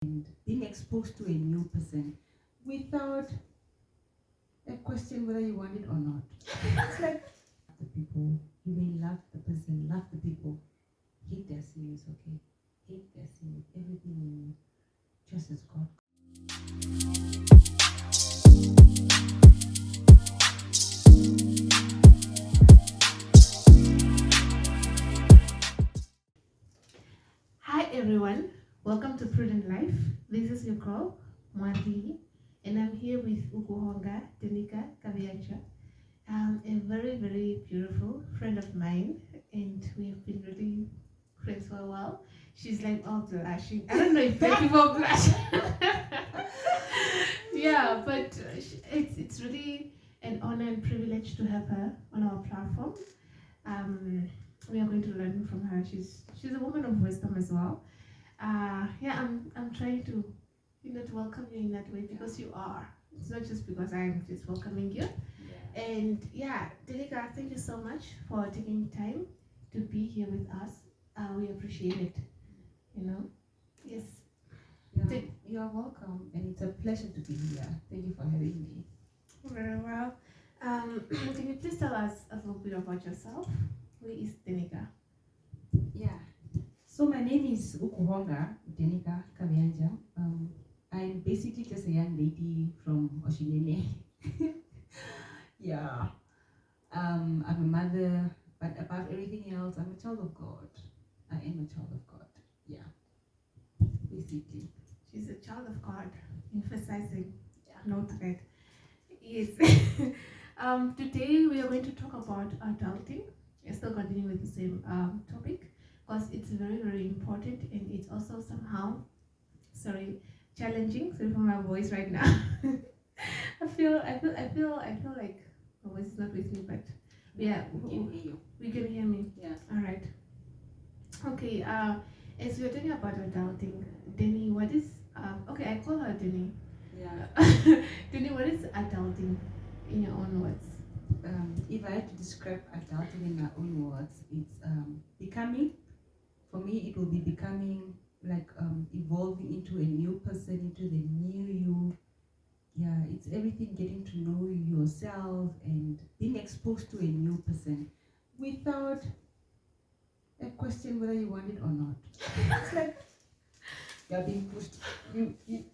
and being exposed to a new person without a question whether you want it or not. It's like the people, you may love the person, love the people, hate their sin is okay. Hate their sin with everything in you, just as God. Hi everyone, welcome to Prudent Life. This is your girl, Mwati, and I'm here with Ukuhonga, Denika Kaviacha, a very, very beautiful friend of mine, and we have been really friends for a while. She's like all blushing. I don't know if black people blush. Yeah, but it's really an honor and privilege to have her on our platform. We are going to learn from her. She's a woman of wisdom as well. I'm trying to to welcome you in that way because you are. It's not just because I'm just welcoming you. Yeah. And yeah, Denika, thank you so much for taking time to be here with us. We appreciate it. Yes. Yeah, you're welcome, and it's a pleasure to be here. Thank you for having me. Very well. Can you please tell us a little bit about yourself? Who is Denika? Yeah. So my name is Ukuhonga, Denika Kavianja. I'm basically just a young lady from Oshinene. Yeah. I'm a mother, but above everything else, I'm a child of God. I am a child of God. Yeah. Basically. She's a child of God, emphasizing. Yeah. Note that. Yes. Today we are going to talk about adulting. We're still continuing with the same topic because it's very, very important and it's also somehow, challenging. Sorry for my voice right now. I feel like my voice is not with me, but yeah, We can hear you. we can hear me. Yeah. All right. Okay. As we're talking about adulting, Denny, what is okay? I call her Denny. Yeah. Denny, what is adulting in your own words? If I had to describe adulting in my own words, it's becoming. For me, it will be becoming like evolving into a new person, into the new you. Yeah, it's everything getting to know yourself and being exposed to a new person without a question whether you want it or not. It's like you're being pushed.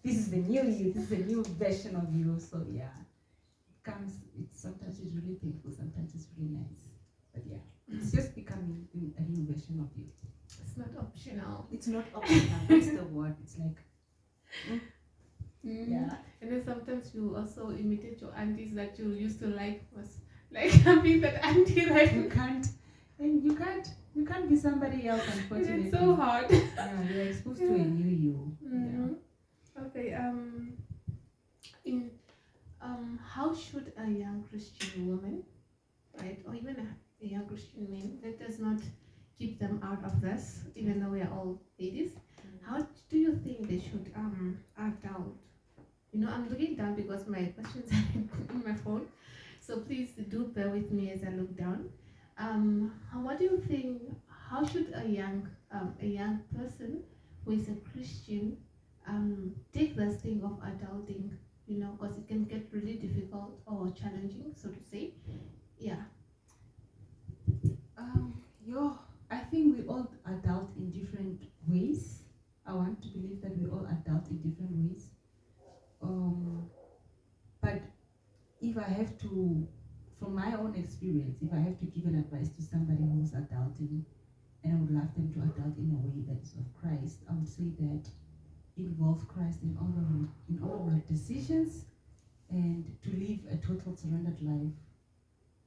This is the new you. This is a new version of you. So yeah, sometimes it's really painful. Sometimes it's really nice. But yeah, it's just becoming a new version of you. It's not optional. It's not optional. That's the word. It's like. Yeah. And then sometimes you also imitate your aunties that you used to like was like be that auntie, right? You can't be somebody else, unfortunately. It's so hard. Yeah, you're exposed to a new you. Yeah. Okay. In how should a young Christian woman, right, or even a young Christian man, that does not keep them out of this, even though we are all ladies, how do you think they should adult? I'm looking down because my questions are on my phone. So please do bear with me as I look down. What do you think? How should a young person who is a Christian take this thing of adulting? Because it can get really difficult or challenging, so to say. Yeah. I think we all adult in different ways. I want to believe that we all adult in different ways. But if I have to, from my own experience, if I have to give an advice to somebody who's adulting, and I would love them to adult in a way that is of Christ, I would say that involve Christ in all of your decisions and to live a total surrendered life.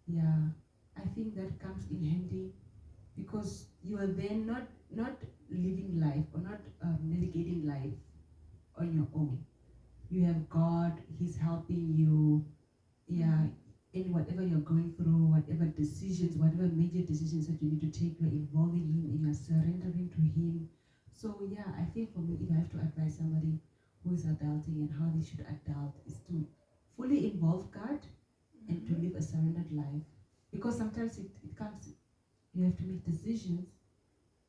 Yeah, I think that comes in handy because you are then not living life or not navigating life on your own. You have God, He's helping you. Yeah, in whatever you're going through, whatever major decisions that you need to take, you're involving Him and you're surrendering to Him. So yeah, I think for me, if I have to advise somebody who is adulting and how they should adult, is to fully involve God and to live a surrendered life. Because sometimes it comes, you have to make decisions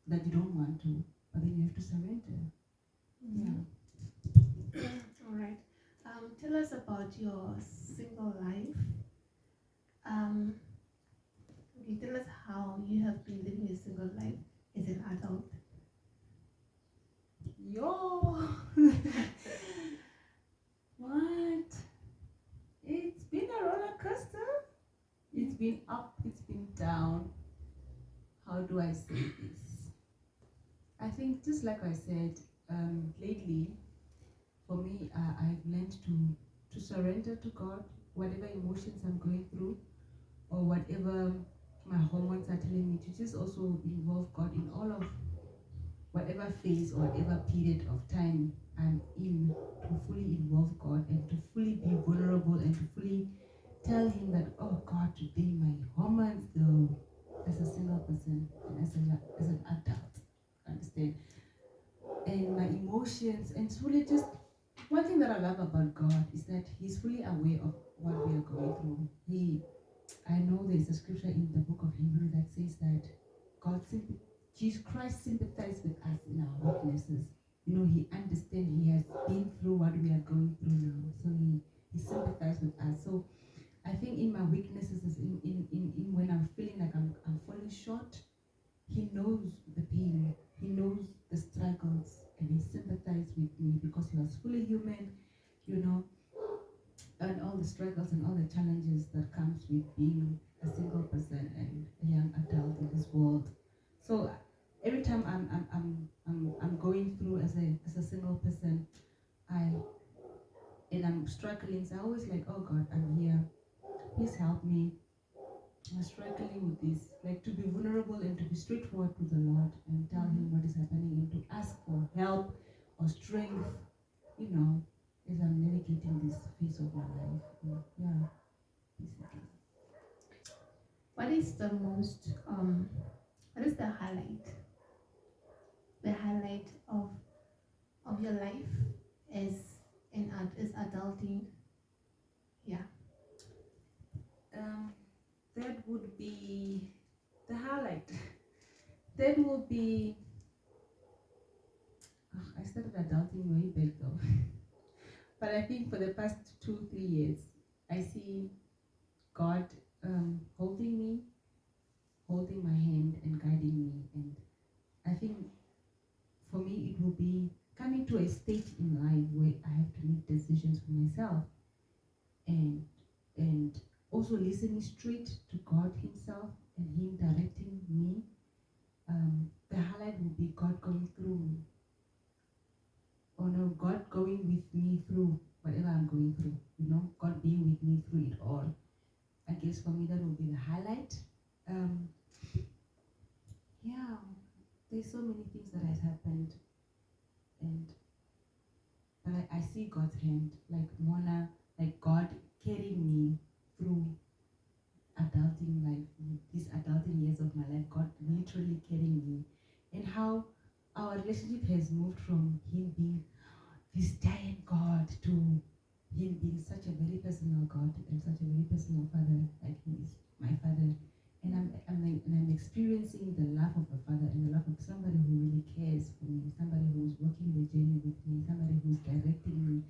that you don't want to, but then you have to surrender. Yeah. tell us about your single life. Um, okay, tell us how you have been living your single life as an adult. Yo, what? It's been a roller coaster. It's been up, it's been down. How do I say this? I think just like I said, lately, for me, I've learned to surrender to God, whatever emotions I'm going through, or whatever my hormones are telling me to just also involve God in all of whatever phase or whatever period of time I'm in, to fully involve God and to fully be vulnerable and to fully tell Him that, oh God, today my hormones, though, as a single person and as an adult, understand, and my emotions, and fully just one thing that I love about God is that He's fully aware of what we are going through. I know there's a scripture in the book of Hebrew that says that Jesus Christ sympathized with us in our weaknesses. You know, He understands, He has been through what we are going through now. So He sympathized with us. So I think in my weaknesses, is in when I'm feeling like I'm falling short, He knows the pain, He knows the struggles, and He sympathized with me because He was fully human, you know, and all the struggles and all the challenges that comes with being a single person and a young adult in this world. So every time I'm going through as a single person, I and I'm struggling, so I always like, oh God, I'm here. Please help me. I'm struggling with this. Like, to be vulnerable and to be straightforward with the Lord and tell Him what is happening and to ask for help or strength, you know, as I'm navigating this phase of my life. Yeah, basically. What is the most what is the highlight? The highlight of your life as as adulting? Yeah. That would be the highlight. That would be. I started adulting way back though, but I think for the past 2-3 years, I see God holding me, holding my hand, and guiding me. And I think for me, it will be coming to a state in life where I have to make decisions for myself, and and also listening straight to God Himself and Him directing me. The highlight will be God going through me, or no, God going with me through whatever I'm going through. You know, God being with me through it all. I guess for me that will be the highlight. Um, yeah, there's so many things that has happened, and but I see God's hand, like Mona, like God carrying me through adulting life, these adulting years of my life, God literally carrying me, and how our relationship has moved from Him being this giant God to Him being such a very personal God and such a very personal Father, like He is my Father. And I'm experiencing the love of a Father and the love of somebody who really cares for me, somebody who's walking the journey with me, somebody who's directing me,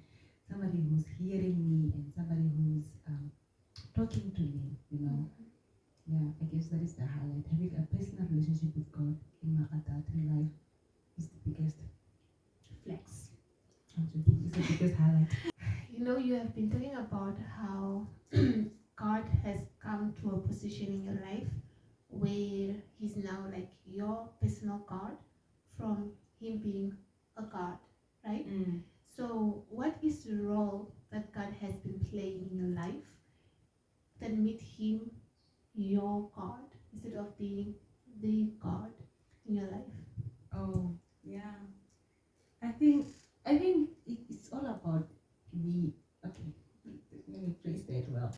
somebody who's hearing me, and somebody who's talking to me, you know. Yeah, I guess that is the highlight. Having a personal relationship with God in my adulting life is the biggest flex. I'm joking. It's the biggest highlight. You know, you have been talking about how God has come to a position in your life where He's now like your personal God from Him being a God, right? So, what is the role that God has been playing in your life that made Him your God instead of being the God in your life? Oh, yeah. I think it's all about me. Okay, let me phrase that well.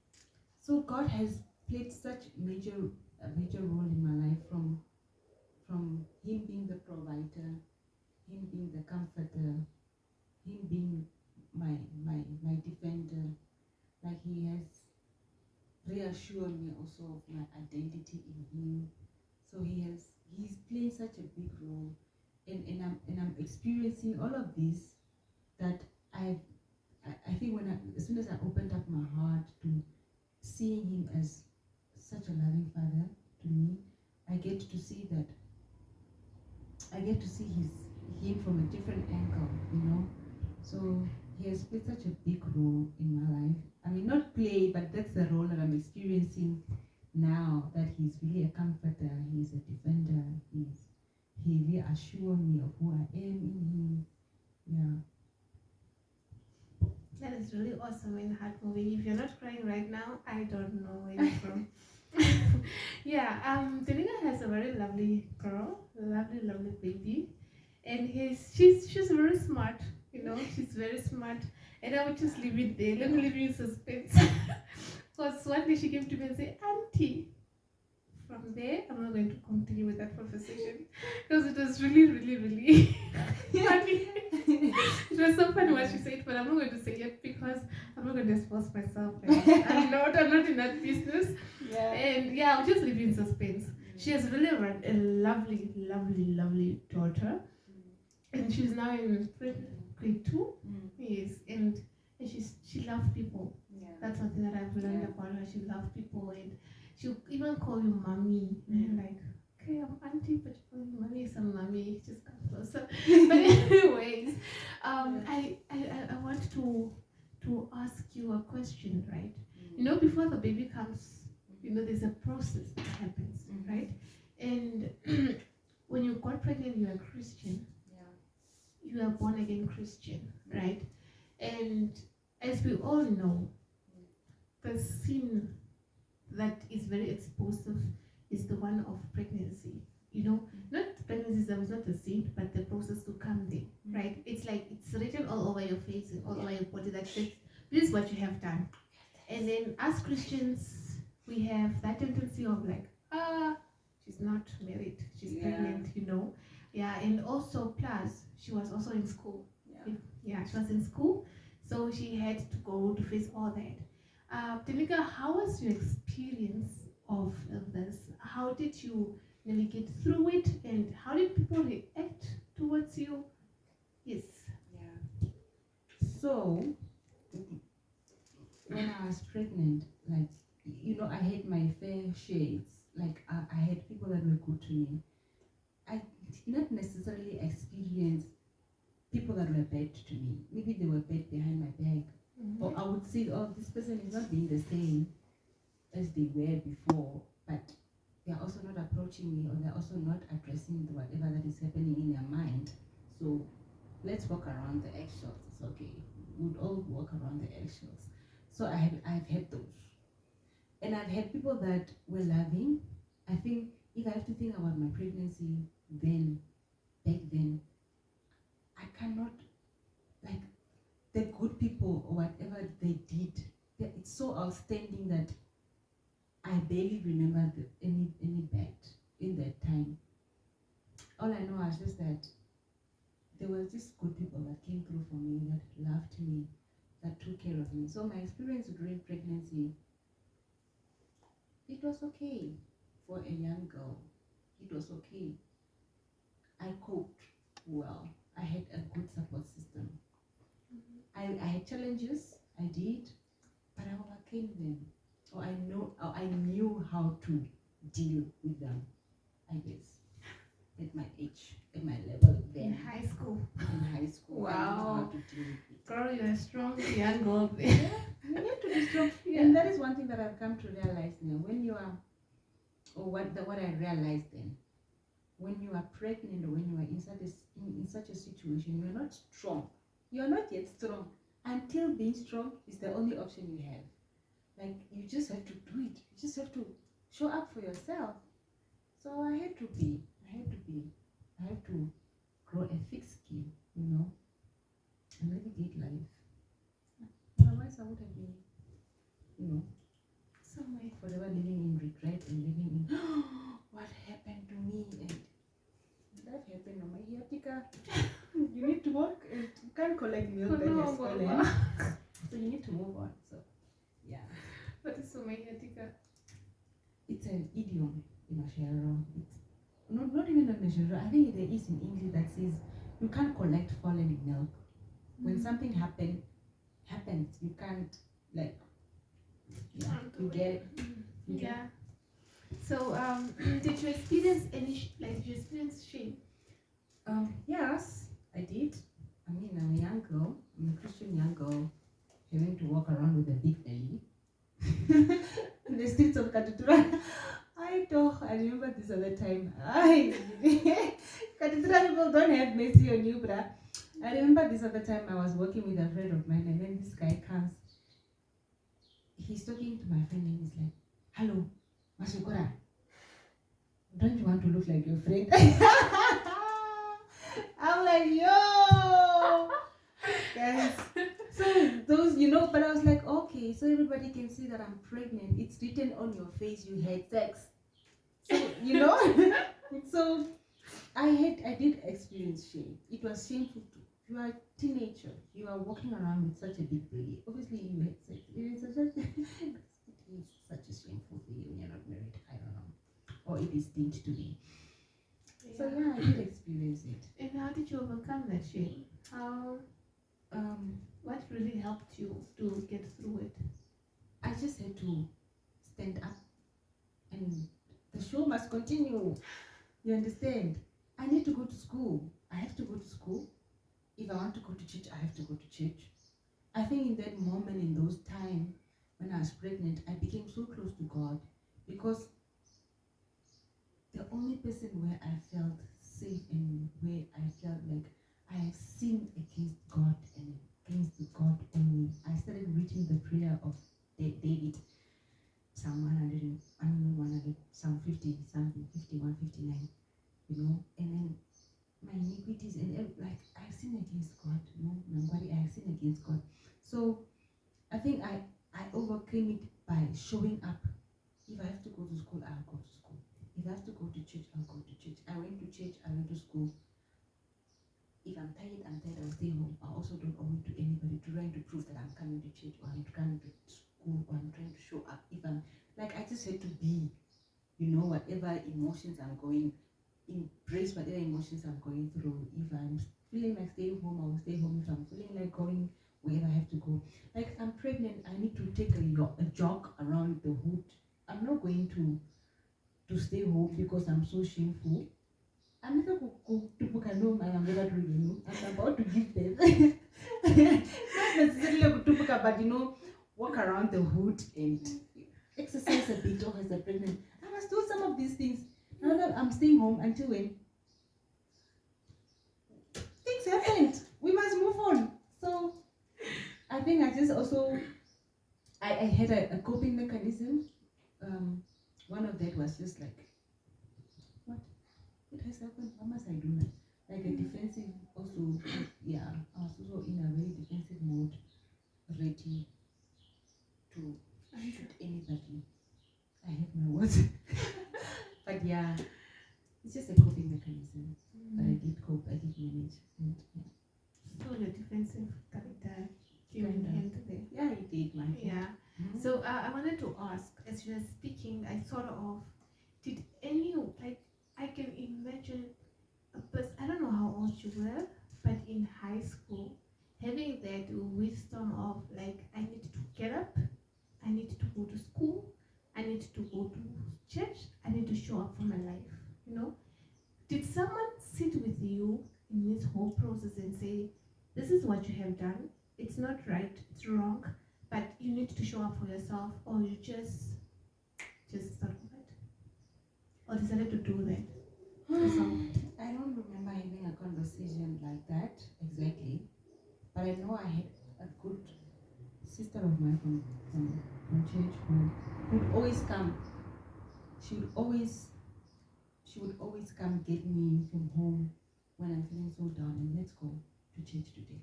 So God has played such a major role in my life, from Him being the provider, Him being the comforter, Him being my defender. Like He has reassured me also of my identity in Him. So He's playing such a big role, and I'm experiencing all of this that I think when I, as seeing him as such a loving father to me. I get to see that. I get to see him from a different angle, you know. So he has played such a big role in my life. I mean, not play, but that's the role that I'm experiencing now. That he's really a comforter. He's a defender. He reassures me of who I am in him. Yeah. That is really awesome and heart-moving. If you're not crying right now, I don't know where you're from. Yeah, Delinga has a very lovely girl, lovely baby, and she's very smart. You know, she's very smart, and I would just leave it there. Let me leave you in suspense. Because one day she came to me and said, "Auntie." From there, I'm not going to continue with that conversation because it was really funny. It was so funny what she said, but I'm not going to say it because I'm not going to expose myself. I'm not in that business. Yeah. And yeah, I'll just leave you in suspense. She has really a lovely daughter, and she's now in grade 2. Yes, and she loves people. Yeah. That's something that I've learned about her. She loves people, and she'll even call you mommy. And I'm like, okay, I'm auntie, but you call me mommy, so mommy, just come closer. But anyways, I want to ask you a question, right? You know, before the baby comes, you know, there's a process that happens, right? And when you got pregnant, you're a Christian. You are born again Christian, right? And as we all know, the sin that is very explosive is the one of pregnancy. You know, not pregnancy is not the sin, but the process to come there, right? It's like it's written all over your face and all over your body that says, this is what you have done. And then as Christians, we have that tendency of like, she's not married, she's pregnant, you know. Yeah, and also plus she was also in school. Yeah, she was in school, so she had to go to face all that. Denika, how was your experience of this? How did you navigate through it, and how did people react towards you? Yes. Yeah. So when I was pregnant, like, you know, I had my fair shades. Like I had people that were good to me. I did not necessarily experience people that were bad to me. Maybe they were bad behind my back. Or I would say, oh, this person is not being the same as they were before, but they're also not approaching me, or they're also not addressing whatever that is happening in their mind. So let's walk around the eggshells. It's okay. We'd all walk around the eggshells. So I've had those. And I've had people that were loving. I think if I have to think about my pregnancy back then, I cannot, like, the good people or whatever they did, it's so outstanding that I barely remember any bad in that time. All I know is just that there were just good people that came through for me, that loved me, that took care of me. So my experience during pregnancy, it was okay for a young girl. It was okay. I coped well. I had a good support system. I had challenges, I did, but I overcame them. Or I knew how to deal with them, I guess, at my age, at my level then. In high school. In high school. Wow. I knew how to deal with it. Girl, you're a strong young girl there. You need to be strong. And that is one thing that I've come to realize now. When you are, or what I realized then, when you are pregnant or when you are in such a situation, you're not strong. You're not yet strong until being strong is the only option you have. Like, you just have to do it. You just have to show up for yourself. So I had to grow a thick skin, you know, and navigate life. Otherwise, I would have been, you know, somewhere forever living in regret and living in what happened to me, and that happened on my hiatica. You need to work, and you can't collect milk that has fallen. So you need to move on. So yeah. What is my hiatica? It's an idiom in Ashero. It's not even in Ashero. I think there is in English that says you can't collect fallen milk. When something happens, you can't, like, Yeah, you get it. You get Yeah. So, did you experience any did you experience shame? Yes, I did. I mean, I'm a young girl. I'm a Christian young girl having to walk around with a big belly in the streets of Katutura. I remember this other time. Katutura people don't have mercy on you, bruh. I remember this other time I was working with a friend of mine, and then this guy comes. He's talking to my friend, and he's like, "Hello, Masukura. Don't you want to look like your friend?" I'm like, yo, guys. So those, but I was like, okay, so everybody can see that I'm pregnant. It's written on your face you had sex. So, so I did experience shame. It was shameful too. You are a teenager. You are walking around with such a big belly. Obviously, you had sex. It is such a shameful thing when you're not married. I don't know, or it is deemed to be. So yeah, I did experience it. And how did you overcome that shame? How? What really helped you to get through it? I just had to stand up, and the show must continue. You understand? I need to go to school. I have to go to school. If I want to go to church, I have to go to church. I think in that moment, in those times when I was pregnant, I became so close to God, because the only person where I felt safe and where I felt like I have sinned against God and against God only, I started reading the prayer of David, Psalm 100, Psalm 50, something, 51, 59, and then my iniquities and like I have sinned against God, Nambari, I have sinned against God. So I think I overcame it by showing up. If I have to go to school, I'll go to school. If I have to go to church, I'll go to church. I went to church, I went to school. If I'm tired, I'll stay home. I also don't owe it to anybody, trying to prove that I'm coming to church or I'm coming to school or I'm trying to show up. If I'm like, I just had to be, whatever emotions I'm going, embrace whatever emotions I'm going through. If I'm feeling like staying home, I will stay home. If I'm feeling like going wherever I have to go, like I'm pregnant, I need to take a jog around the hood. I'm not going to stay home because I'm so shameful. I'm not to book a no, I'm never doing. I'm about to give birth. Not necessarily to book, but walk around the hood and exercise a bit or as a pregnant. I must do some of these things. Now that I'm staying home until when things happened. We must move on. So I think I just also I had a coping mechanism. One of that was just like, what has happened? What must I do now? Like a defensive also. Yeah, I was also in a very defensive mode, ready to shoot anybody. I have my words. But yeah, it's just a coping mechanism. But I did cope, I did manage. And, yeah. So the defensive character came in hand there. Yeah, it did, man. Yeah. Mm-hmm. So I wanted to ask, as you were speaking, I thought of, did any, like, I can imagine a person, I don't know how old you were, but in high school, having that wisdom of, like, I need to get up, I need to go to school, I need to go to church, I need to show up for my life, Did someone sit with you in this whole process and say, this is what you have done, it's not right, it's wrong, but you need to show up for yourself, or you just thought of it? Or decided to do that yourself? I don't remember having a conversation like that exactly, but I know I had a good sister of mine from church who would always come. She would always come get me from home when I'm feeling so down, and let's go to church today.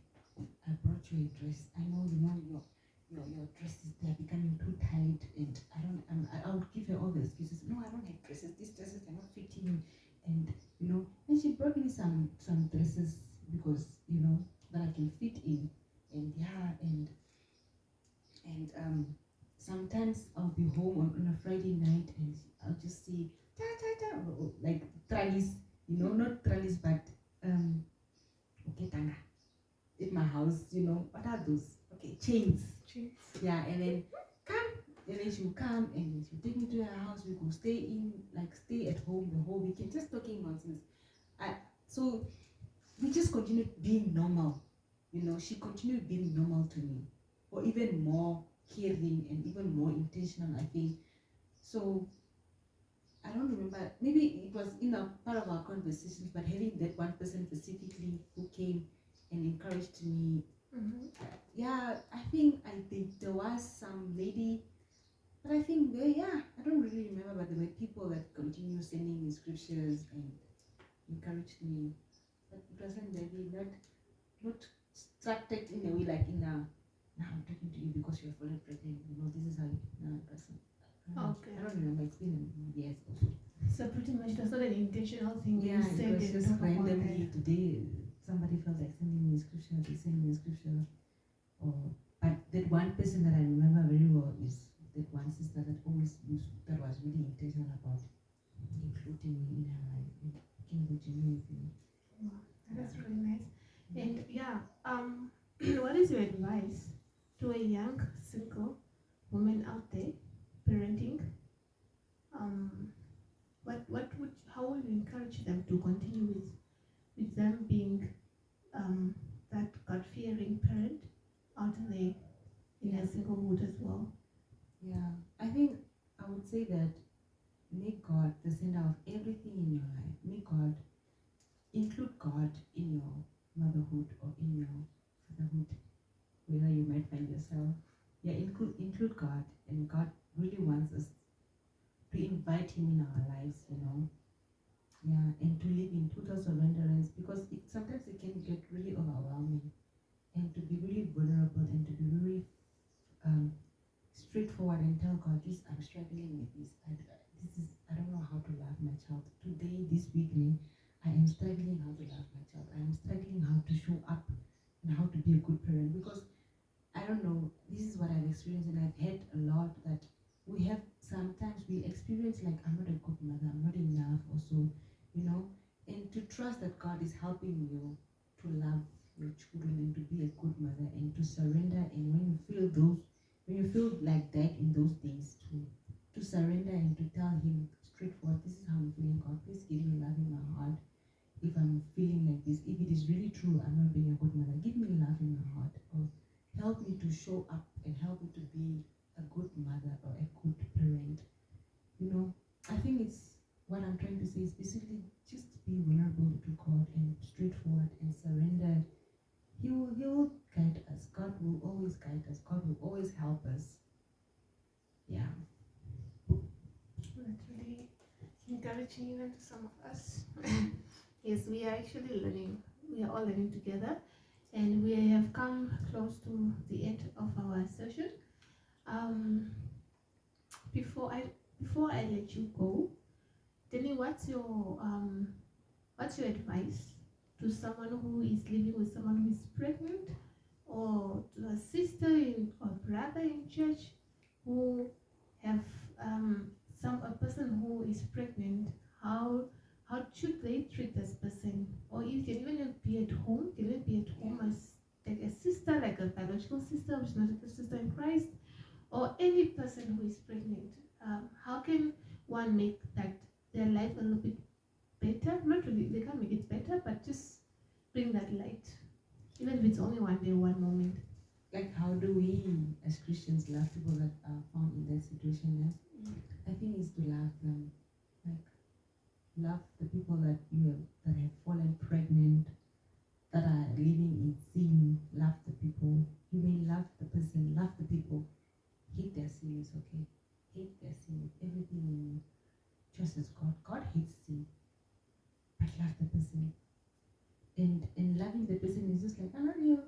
I brought you a dress. I know your dresses, they're becoming too tight, and I would give her all the excuses. No, I don't have dresses. These dresses are not fitting, and and she brought me some dresses because that I can fit in, and yeah, and sometimes I'll be home on a Friday night, and I'll just see like trellis, not trellis, but okay, tanga in my house, what are those? Okay, chains. Yeah, and then come, And then she'll come and she'll take me to her house. We go stay at home the whole weekend, just talking nonsense. So we just continued being normal. She continued being normal to me, or even more caring and even more intentional, I think. So I don't remember. Maybe it was in a part of our conversations, but having that one person specifically who came and encouraged me. Yeah, I think there was some lady, but I think I don't really remember, but there were people that continue sending me scriptures and encouraged me. But it wasn't maybe not structured in a way like now I'm talking to you because you're fallen pregnant. This is how it wasn't. Okay. I don't remember. It's been years also. So pretty much that's not an intentional thing. Yeah, You said it was and just talk about randomly that. today. Somebody felt like sending me a scripture. They sent me a scripture. But that one person that I remember very well is that one sister that always used, that was really intentional about including me in her life and engaging me with me. Wow, that's really nice. And what is your advice to a young single woman out there parenting? How would you encourage them to continue with them being that God-fearing parent out there in a singlehood as well? Yeah, I think I would say that make God the center of everything in your life. Include God in your motherhood or in your fatherhood, wherever you might find yourself. Yeah, include God, and God really wants us to invite Him in our lives, Yeah, and to live in total surrenderance, because sometimes it can get really overwhelming, and to be really vulnerable and to be really straightforward and tell God, this I'm struggling with this. I don't know how to love my child. Today, this week, I am struggling how to love my child. I am struggling how to show up and how to be a good parent, because I don't know, this is what I've experienced, and I've heard a lot that sometimes we experience like, I'm not a good mother, I'm not enough, or so, and to trust that God is helping you to love your children and to be a good mother and to surrender. And when you feel like that in those days, to surrender and to tell Him straightforward, this is how I'm feeling, God, please give me love in my heart. If I'm feeling like this, if it is really true, I'm not being a good mother, give me love in my heart, or help me to show up and help me to be a good mother or a good parent. I think it's what I'm trying to say is basically just be vulnerable to God and straightforward and surrender. He will guide us. God will always guide us. God will always help us. Yeah. That's really encouraging even to some of us. Yes, we are actually learning. We are all learning together, and we have come close to the end of our session. Before I let you go, Denny, what's your advice to someone who is living with someone who is pregnant, or to a sister or brother in church who have a person who is pregnant? How should they treat this person? Or you can even be at home. Can even be at home as like a sister, like a biological sister, which is not a sister in Christ, or any person who is pregnant. How can one make that their life a little bit better? Not really, they can't make it better, but just bring that light, even if it's only one day, one moment. Like, how do we as Christians love people that are found in that situation? I think it's to love them. Like, love the people that have fallen pregnant, that are living in sin. Love the people. You may love the person, love the people. Hate their sin is okay. Hate their sin with everything in you. Just as God. God hates sin. But love the person. And loving the person is just like, I love you.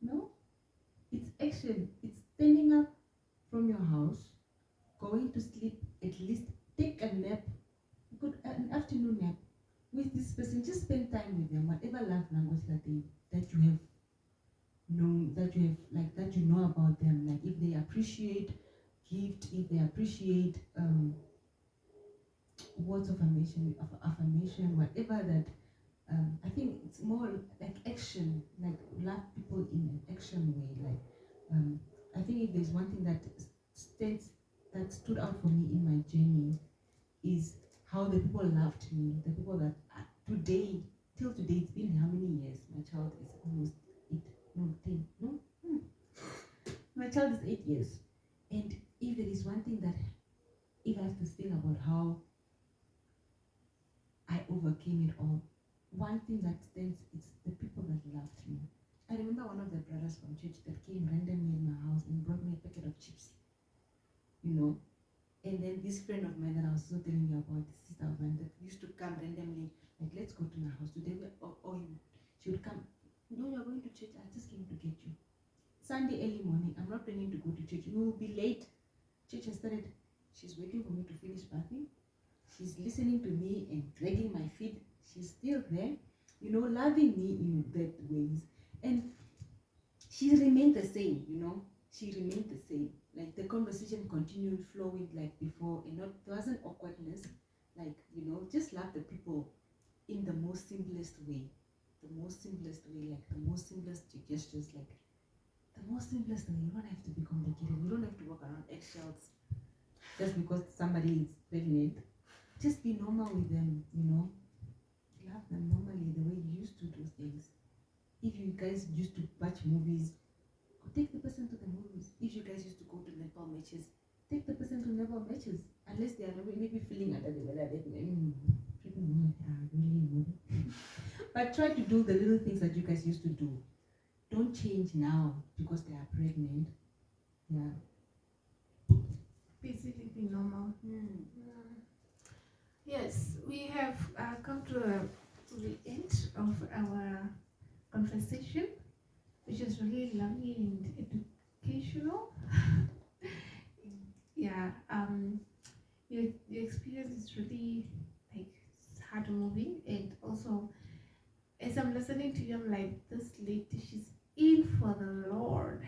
No? It's action. It's standing up from your house, going to sleep, at least take a nap, an afternoon nap with this person. Just spend time with them, whatever love language that you have known, that you know about them. Like, if they appreciate gift, if they appreciate words of affirmation, whatever that. I think it's more like action, like love people in an action way. Like, I think if there's one thing that stands that stood out for me in my journey is how the people loved me. The people that today, till today, it's been how many years? My child is almost 8, no, 10, no? My child is 8 years. And if there is one thing that, if I have to think about how I overcame it all, one thing that stands is the people that loved me. I remember one of the brothers from church that came randomly in my house and brought me a packet of chips, And then this friend of mine that I was so telling you about, this sister of mine that used to come randomly, like, let's go to my house today, or she would come, no, you're going to church, I just came to get you. Sunday early morning, I'm not planning to go to church, you will be late. Church has started, she's waiting for me to finish bathing. She's listening to me and dragging my feet. She's still there, loving me in that ways. And she remained the same, She remained the same. Like the conversation continued flowing like before, and there wasn't awkwardness. Like, just love the people in the most simplest way. The most simplest way, like the most simplest gestures, like the most simplest way. You don't have to be complicated. You don't have to walk around eggshells just because somebody is pregnant. Just be normal with them, Love them normally the way you used to do things. If you guys used to watch movies, take the person to the movies. If you guys used to go to netball matches, take the person to netball matches. Unless they are maybe feeling under the weather, they really. But try to do the little things that you guys used to do. Don't change now because they are pregnant. Yeah. Basically be normal. Yes, we have come to the end of our conversation, which is really lovely and educational. Yeah, your experience is really like heart moving, and also as I'm listening to you, I'm like, this lady, she's in for the Lord.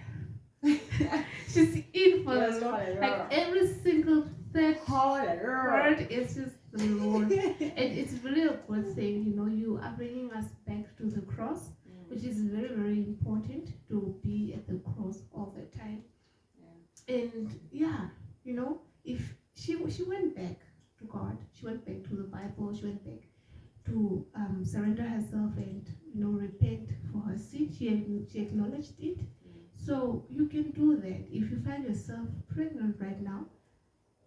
She's in for the Lord. Like every single third word is just the Lord. And it's really a good thing, you are bringing us back to the cross, which is very, very important to be at the cross all the time. And if she went back to God, she went back to the Bible, she went back to surrender herself and repent for her sin. She acknowledged it. So you can do that. If you find yourself pregnant right now,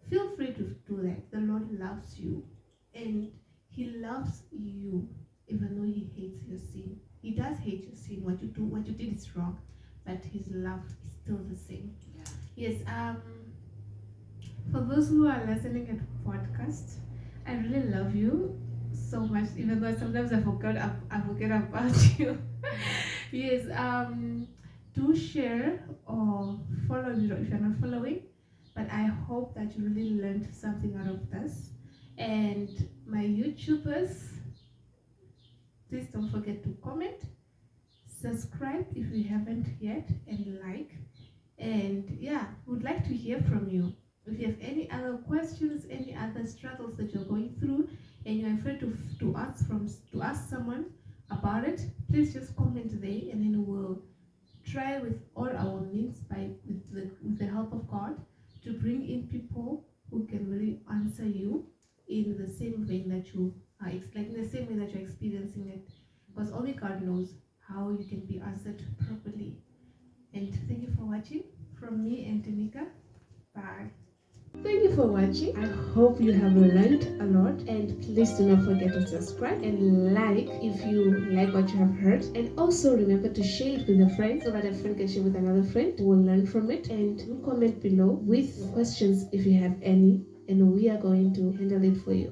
feel free to do that. The Lord loves you, and He loves you even though He hates your sin. He does hate your sin. What you did is wrong, but His love is still the same. Yes. For those who are listening at podcast, I really love you so much. Even though sometimes I forget about you. Yes. Do share or follow me if you're not following. But I hope that you really learned something out of this. And my YouTubers, please don't forget to comment, subscribe if you haven't yet, and like. And yeah, would like to hear from you. If you have any other questions, any other struggles that you're going through, and you're afraid to ask someone about it, please just comment there, and then we'll try with all our means with the help of God to bring in people who can really answer you in the same vein that you are, like in the same way that you're experiencing it, because only God knows how you can be answered properly. And thank you for watching from me and Tanika. Bye. Thank you for watching. I hope you have learned a lot, and please do not forget to subscribe and like if you like what you have heard, and also remember to share it with a friend so that a friend can share with another friend who will learn from it. And do comment below with questions if you have any, and we are going to handle it for you.